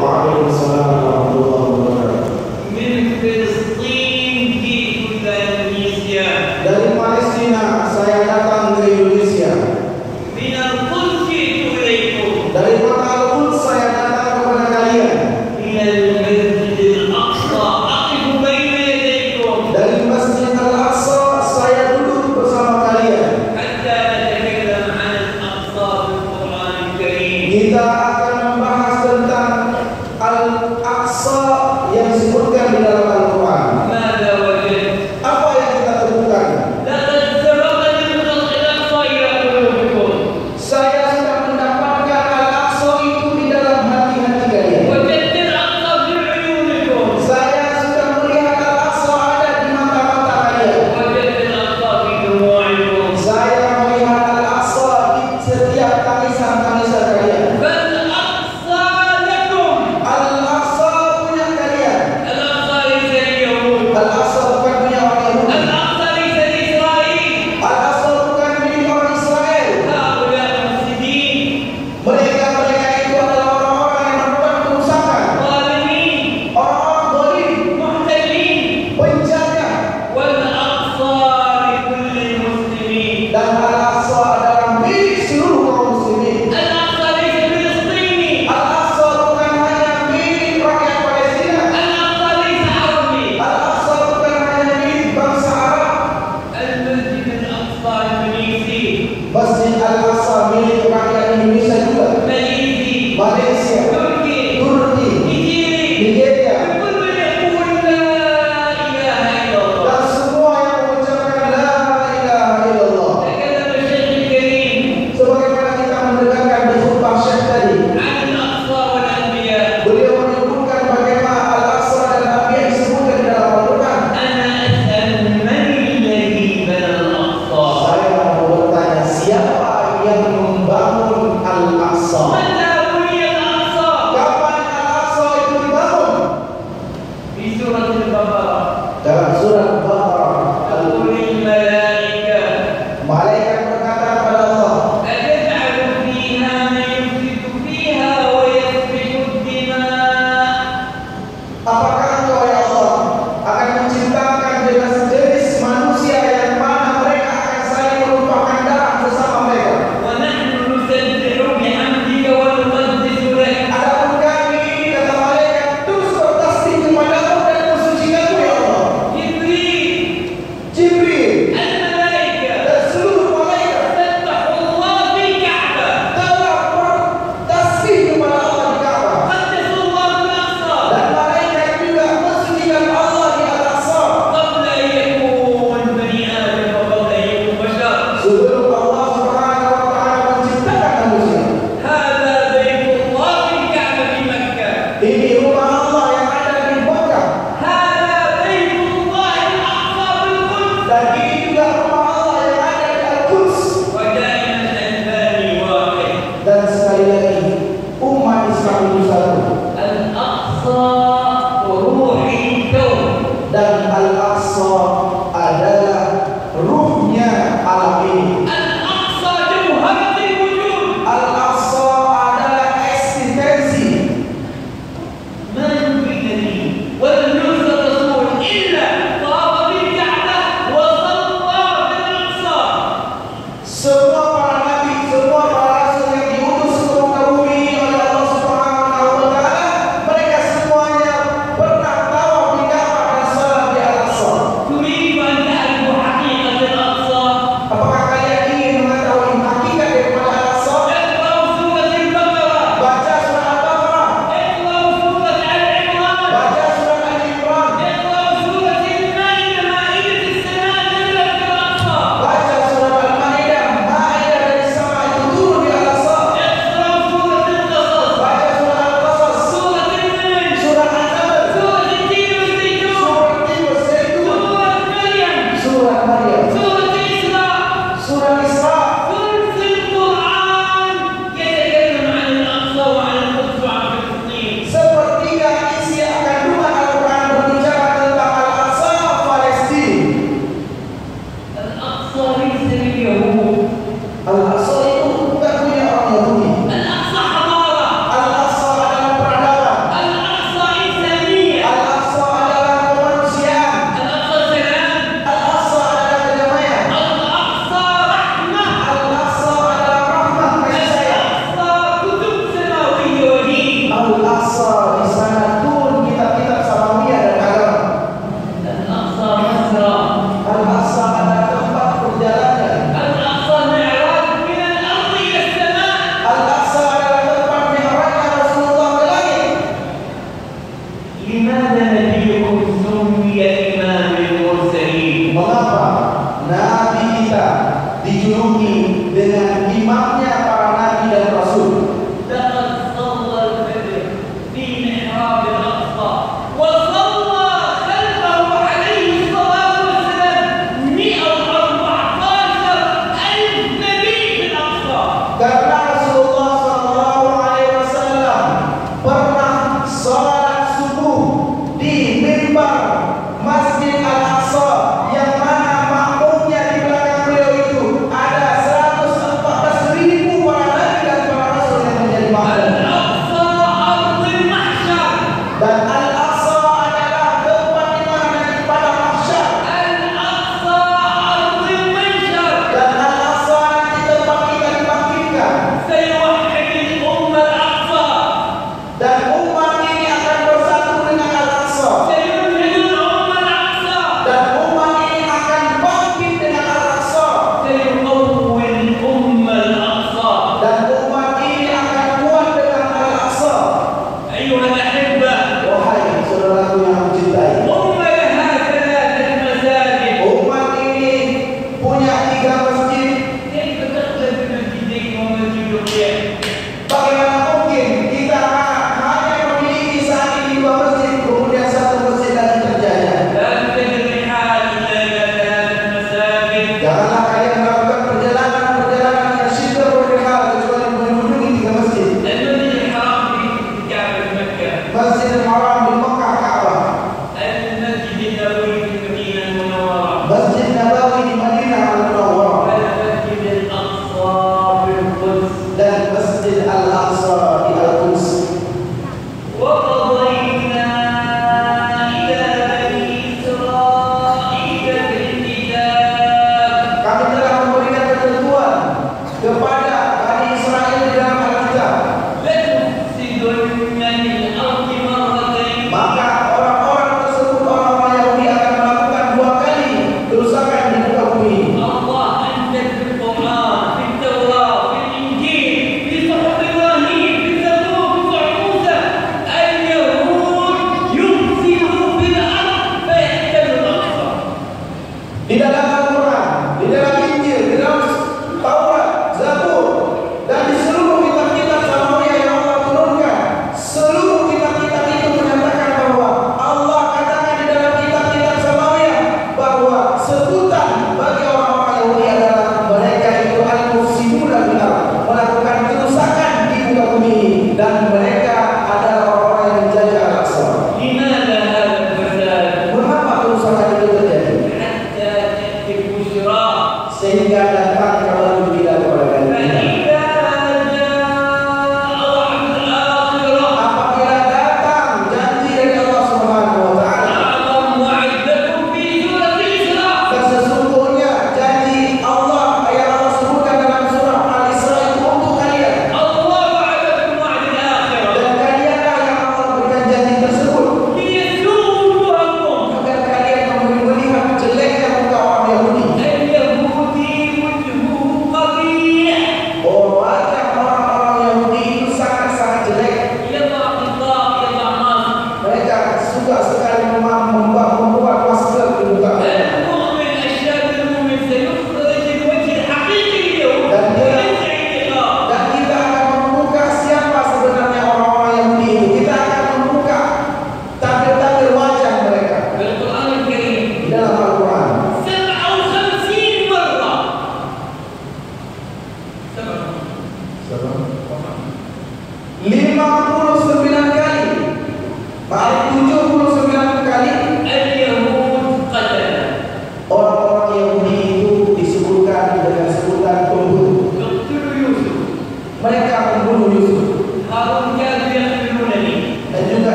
Waalaikumsalam warahmatullahi wabarakatuh. من فلسطين جئت إلى إندونيسيا. Dari Palestina saya datang ke Indonesia. من القدس جئت إليكم. Dari kota Al-Quds saya datang kepada kalian. من المسجد الأقصى أقف بين يديكم. Dari Masjid Al-Aqsa saya duduk bersama kalian. حتى نتكلم عن الأقصى في القرآن الكريم. Kita akan membahas tentang Al-Aqsa yang disebutkan di dalam Al-Quran. ماذا وجدت؟ Apa yang kita temukan? لقد سبقني الخلق الأقصى إلى قلوبكم. Saya sudah mendapatkan Al-Aqsa itu di dalam hati-hati kalian. وجدت الأقصى في عيونكم. Saya sudah melihat Al-Aqsa ada di mata-mata kalian. وجدت الأقصى في دموعكم. Saya melihat Al-Aqsa di setiap tangisan-tangisan kalian. فالأقصى لكم. Al-Aqsa punya kalian. الأقصى ليس لليهود. Al-Aqsa bukan punya orang Yahudi. الأقصى ليس لإسرائيل. Al-Aqsa bukan milik orang Israel. هؤلاء مفسدين Mereka itu adalah orang-orang yang melakukan kerusakan, ظالمين orang-orang zalim, محتلين. penjaga. والأقصى لكل المسلمين. Dan Al-Aqsa adalah milik seluruh kaum muslimin. الأقصى ليس فلسطيني. Al-Aqsa bukan hanya milik rakyat Palestina. الأقصى ليس عربي. Al-Aqsa bukan hanya milik bangsa Arab. المسجد الأقصى الماليزي. Masjid Al-Aqsa milik rakyat Indonesia juga. ماليزي. Malaysia, تركي. Turki, نيجيري. Nigeria, كل من يقول لا إله إلا الله. dan semua yang mengucapkan La ilaha illallah. تكلم الشيخ الكريم Sebagaimana kita mendengarkan di khutbah Syekh tadi, عن الأقصى والأنبياء. beliau menyebutkan bagaimana Al-Aqsa dan Nabi disebutkan di dalam Al-Quran. أنا أسأل من الذي بنى الأقصى؟ Saya mau bertanya, siapa yang membangun Al-Aqsa? متى بني الأقصى؟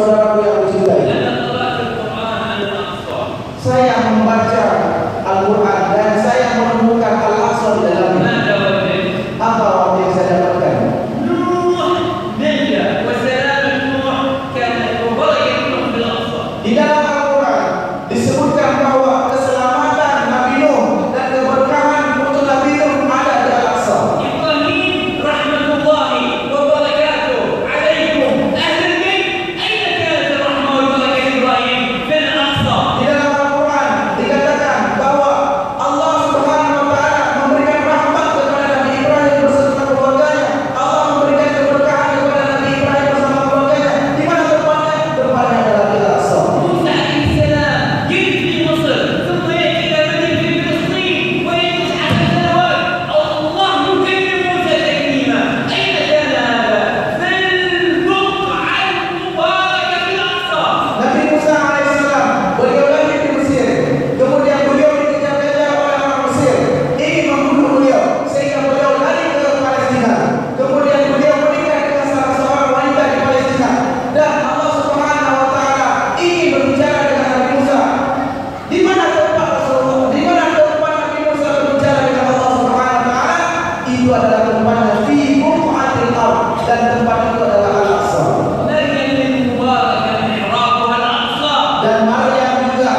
saudaraku yang dicintai, أنا قرأت القرآن على الأقصى. saya membaca Al-Quran dan saya menemukan Al-Aqsa di dalamnya. ماذا وجدت؟ Apa yang saya dapatkan? نوح نجا وسلامة نوح كانت وبركة نوح بالأقصى. Di dalam Al-Quran disebutkan bahwa keselamatan Nabi Nuh dan keberkahan untuk Nabi Nuh ada di Al-Aqsa. إبراهيم رحمة الله وبركاته عليكم أهل البيت. أين كانت الرحمة والبركة لإبراهيم؟ في الأقصى. Di dalam Al-Quran dikatakan bahwa Allah Subhanahu wa taala memberikan rahmat kepada Nabi Ibrahim beserta keluarganya. Allah memberikan keberkahan kepada Nabi Ibrahim bersama keluarganya. Di mana tempatnya? Tempatnya adalah di Al-Aqsa. موسى عليه السلام يجد في مصر ثم يأتي إلى مدينة في فلسطين ويجلس 10 سنوات. الله يكلم موسى تكليما. أين كان هذا؟ في البقعة المباركة في الأقصى. Nabi Musa alaihissalam beliau lahir di Mesir. Kemudian beliau dikejar-kejar oleh orang Mesir, ingin membunuh beliau sehingga beliau lari ke Palestina. Kemudian beliau menikah dengan salah seorang wanita di Palestina. Dan Allah Subhanahu wa taala ingin berbicara dengan Nabi Musa. Di mana tempat Rasulullah? Di mana tempat Nabi Musa berbicara dengan Allah Subhanahu wa taala? Itu adalah tempatnya fi buq'atil ardh, dan tempat itu adalah Al-Aqsa. مريم المباركة محرابها الأقصى. Dan Maryam juga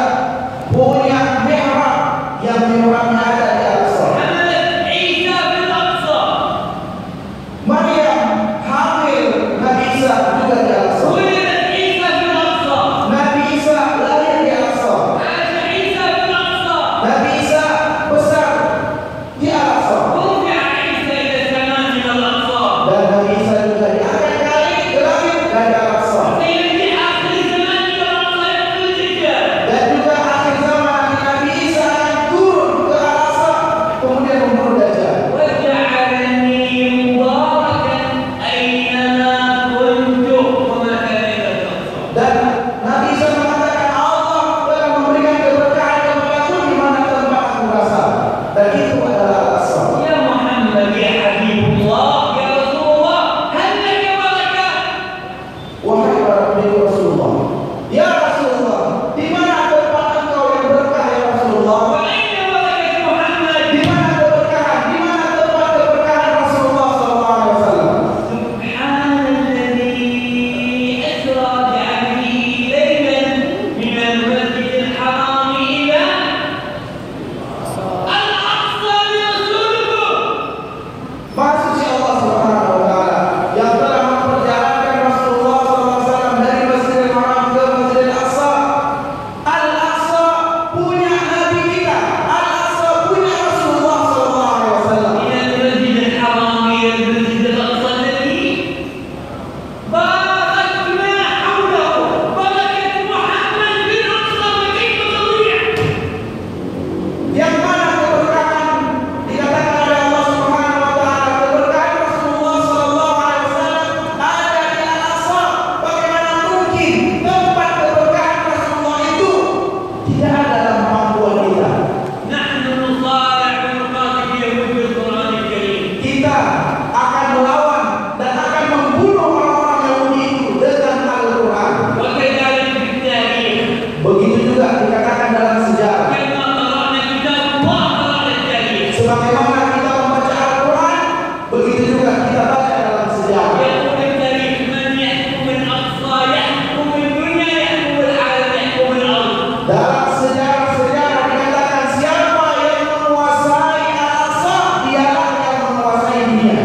punya mihrab yang mihrabnya ada di Al-Aqsa. حملت عيسى في الأقصى. Maryam hamil Nabi Isa juga di Al-Aqsa. ولدت عيسى في الأقصى. Nabi Isa lahir di Al-Aqsa. عاش عيسى في الأقصى. Nabi Isa besar di Al-Aqsa. رفع عيسى إلى السماء من الأقصى. Dan Nabi Isa juga diangkat ke langit dari Al-Aqsa. سيأتي آخر الزمان إلى الأقصى يقتل الدجال. Dan juga akhir zaman Nabi Isa akan turun ke Al-Aqsa kemudian membunuh Dajjal. وجعلني مباركا أينما كنت وما كان إلا الأقصى. Dan Nabi Isa mengatakan Allah telah memberikan keberkahan kepadaku di mana tempat aku berasal. Dan itu adalah Al-Aqsa. يا محمد يا حبيب الله يا رسول الله هل لك بركة؟ Wahai para pengikut Rasulullah, ya Rasulullah, di mana tempat engkau yang berkah ya Rasulullah? وأين بركة محمد؟ Di mana keberkahan? Di mana tempat keberkahan Rasulullah sallallahu alaihi wasallam? سبحان الذي أسرى بعبده ليلا من المسجد الحرام إلى الأقصى برسولكم. Maha suci Allah Subhanahu wa taala yang telah memperjalankan Rasulullah sallallahu alaihi wasallam dari Masjidil Haram ke Masjidil Aqsa. Al-Aqsa punya Nabi kita. Al-Aqsa punya Rasulullah sallallahu alaihi wasallam. من المسجد الحرام إلى المسجد الأقصى الذي باركنا حوله. بركة محمد في الأقصى وكيف تضيع؟ Yang mana keberkahan dikatakan oleh Allah Subhanahu wa taala, keberkahan Rasulullah sallallahu alaihi wasallam ada di Al-Aqsa. Bagaimana mungkin tempat keberkahan Rasulullah itu tidak ada dalam kemampuan kita? نحن نصارع ونقاتل اليهود بالقرآن الكريم. Kita akan melawan dan akan membunuh orang-orang Yahudi itu dengan Al-Quran. وكذلك في التاريخ. Begitu juga dikatakan dalam sejarah. كما قرأنا كتاب الله قرأنا التاريخ. Sebagaimana kita membaca Al-Quran, begitu juga kita baca dalam sejarah. يقول التاريخ من يحكم الأقصى يحكم الدنيا يحكم العالم يحكم الأرض. Dalam sejarah dikatakan siapa yang menguasai Al-Aqsa, dialah yang menguasai dunia.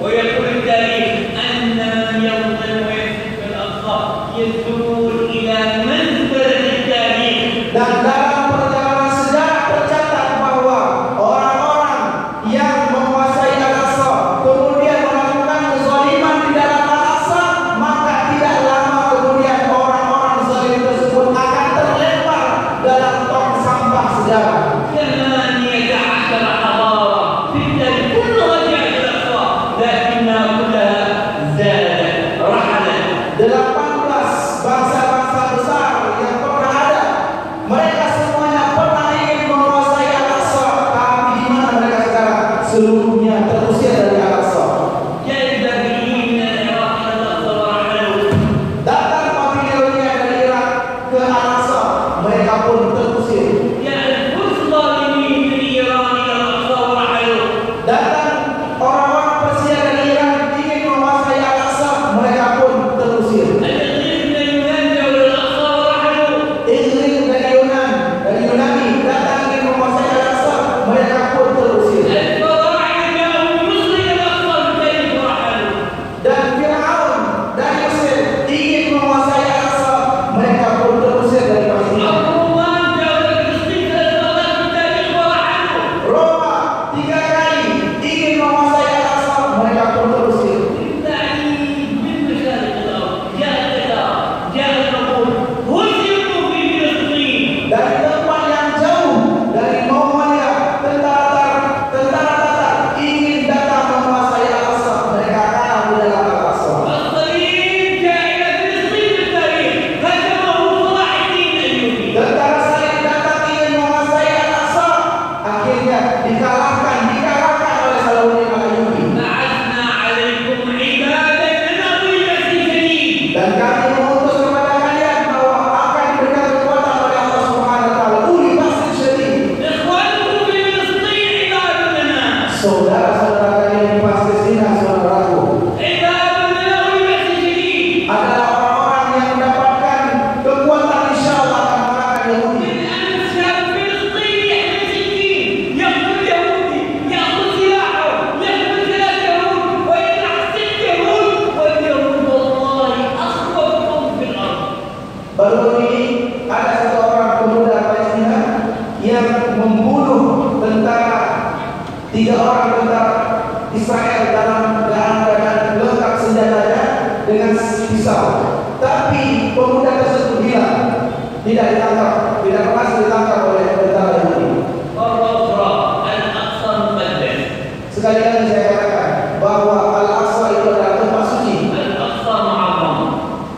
ويقول التاريخ أن من يظلم ويسلك في الأقصى يسول إلى منزلة التاريخ. Dan dalam perjalanan sejarah tercatat bahwa orang-orang yang menguasai Al-Aqsa kemudian melakukan kezaliman di dalam Al-Aqsa, maka tidak lama kemudian orang-orang zalim tersebut akan terlempar dalam tong sampah sejarah. 18 حضارة في التاريخ كلها جاءت الأقصى لكنها كلها زادت رحلت. 18 bangsa-bangsa besar yang pernah ada, mereka mereka pun terusir. يعني الظالمين من إيران إلى الأقصى ورحلوا. Datang orang-orang Persia dan Iran ingin menguasai Al-Aqsa, mereka pun terusir. الإغريق من اليونان جاءوا إلى الأقصى ورحلوا. Inggris dari Yunani datang ingin menguasai Al-Aqsa, mereka pun terusir. الفراعنة جاءوا من مصر إلى الأقصى بالتالي ورحلوا. Dan Fir'aun dari Mesir ingin menguasai Al-Aqsa, mereka pun terusir dari Palestina. الرومان جاءوا إلى فلسطين 3 مرات بالتالي ورحلوا. Roma 3 kali ingin menguasai Al-Aqsa, mereka pun terusir. بالتعليم من مشارق الأرض جاء القطار جاء النقود هزموا في فلسطين. Dari tempat yang jauh, dari Mongolia, tentara Tatar ingin datang menguasai Al-Aqsa, mereka kalah di dalam Al-Aqsa. الصليب جاء إلى فلسطين بالتاريخ هزمه صلاح الدين الأيوبي. Tentara Salib datang ingin menguasai Al-Aqsa, akhirnya dikalahkan oleh Salahuddin Al-Ayyubi. بعثنا عليكم عبادا لنا ضرب شديد. Dan kami mengutus kepada kalian bahwa akan diberikan kekuatan oleh Allah Subhanahu wa taala. Uli basin syadid. إخوانكم في فلسطين عباد لنا Saudara-saudara kalian di Palestina, saudaraku, عباد لنا ضرب شديد. adalah orang-orang yang mendapatkan kekuatan insyaallah akan mengalahkan Yahudi. من أمس شاب فلسطيني يحمل سكين يقتل يهودي يأخذ سلاحه يقتل 3 يهود ويطلع 6 يهود واليهود والله أخوفهم في الأرض. Baru ini ada satu orang pemuda Palestina yang membunuh 3 orang tentara Israel dalam keadaan lengkap senjatanya dengan pisau. Tapi pemuda tersebut hilang, tidak ditangkap, tidak berhasil ditangkap oleh tentara Yahudi. مرة أخرى الأقصى مقدس. Sekali lagi saya katakan bahwa Al-Aqsa itu adalah tempat suci الأقصى معظم.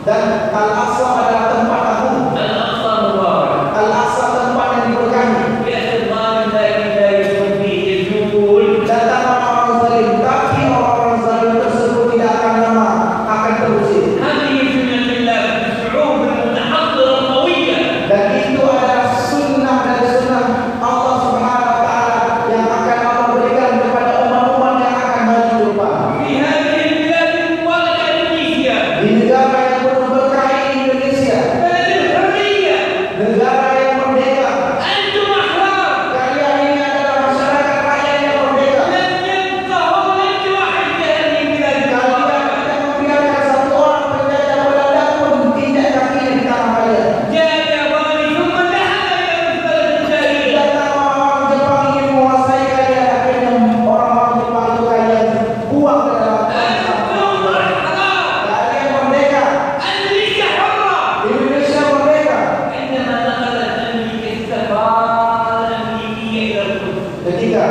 dan Al-Aqsa adalah tempat agung. الأقصى مبارك. Al-Aqsa tempat yang diberkahi. يأتي الظالم لكن لا يكون فيه الجهول. Datang orang-orang zalim, tapi orang-orang zalim tersebut tidak akan lama akan terusir. هذه سنة الله في الشعوب المتحضرة القوية. Dan itu adalah sunnah dari sunnah Allah Subhanahu wa taala yang akan Allah berikan kepada umat-umat yang akan maju di depan. في هذه البلاد المباركة إندونيسيا Di negara yang penuh berkah ini, Indonesia, بلد الحرية. negara yang merdeka. أنتم أحرار. Kalian ini adalah masyarakat rakyat yang merdeka. لن يبقى ولد واحد في هذه البلاد Kalian المباركة. tidak membiarkan satu orang penjajah Belanda pun tindak kakinya di tanah kalian. جاء الياباني ثم ذهب إلى البلد الجاهلية. Datang orang-orang Jepang ingin menguasai kalian, akhirnya orang-orang Jepang itu kalian buang ke dalam أنتم أحرار. kalian merdeka. أمريكا حرة. Indonesia merdeka. عندما نقلت أمريكا السفارة الأمريكية إلى القدس. Ketika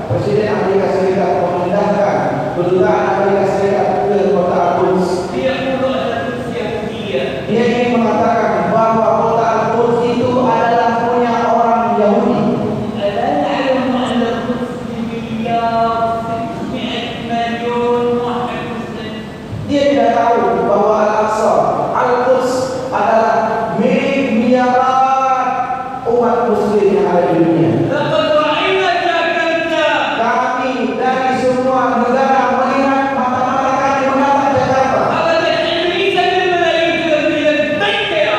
Presiden Amerika Serikat memindahkan kedutaan Amerika Serikat ke kota Al-Quds, ليقولوا أن القدس يهودية. dia ingin mengatakan bahwa kota Al-Quds itu adalah punya orang Yahudi. ألا يعلم أن القدس بمليار 600 مليون واحد مسلم؟ Dia tidak tahu bahwa Al-Quds adalah milik miliaran umat muslim yang ada di dunia. لقد رأينا جاكرتا. Kami dari semua negara melihat mata-mata kami menatap Jakarta. أخذت أمريكا بالملايين تبني البيت يا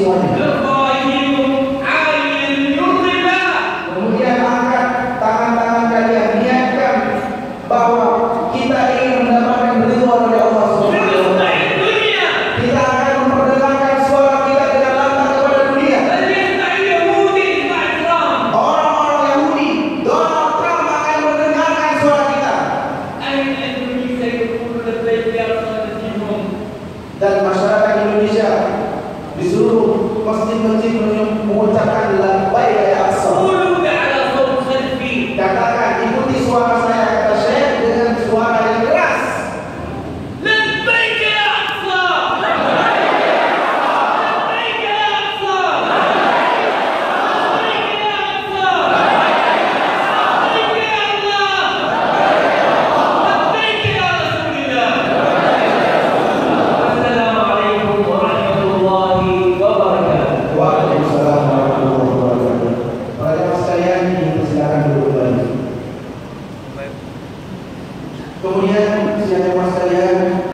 semuanya. Kemudian angkat tangan-tangan kalian, niatkan bahwa kita ingin mendapatkan ridho dari Allah Subhanahu wa Ta'ala. Kita akan memperdengarkan suara kita dengan lantang kepada dunia. Orang-orang Yahudi, Donald Trump akan mendengarkan suara kita. Dan masyarakat Indonesia di seluruh masjid-masjid mengucapkan labbaik ya Aqsa. Katakan, ikuti suara saya, kata Syekh dengan suara yang keras. Waalaikumsalam warahmatullahi wabarakatuh. Para jemaah sekalian, silakan duduk kembali. Kemudian, jemaah sekalian,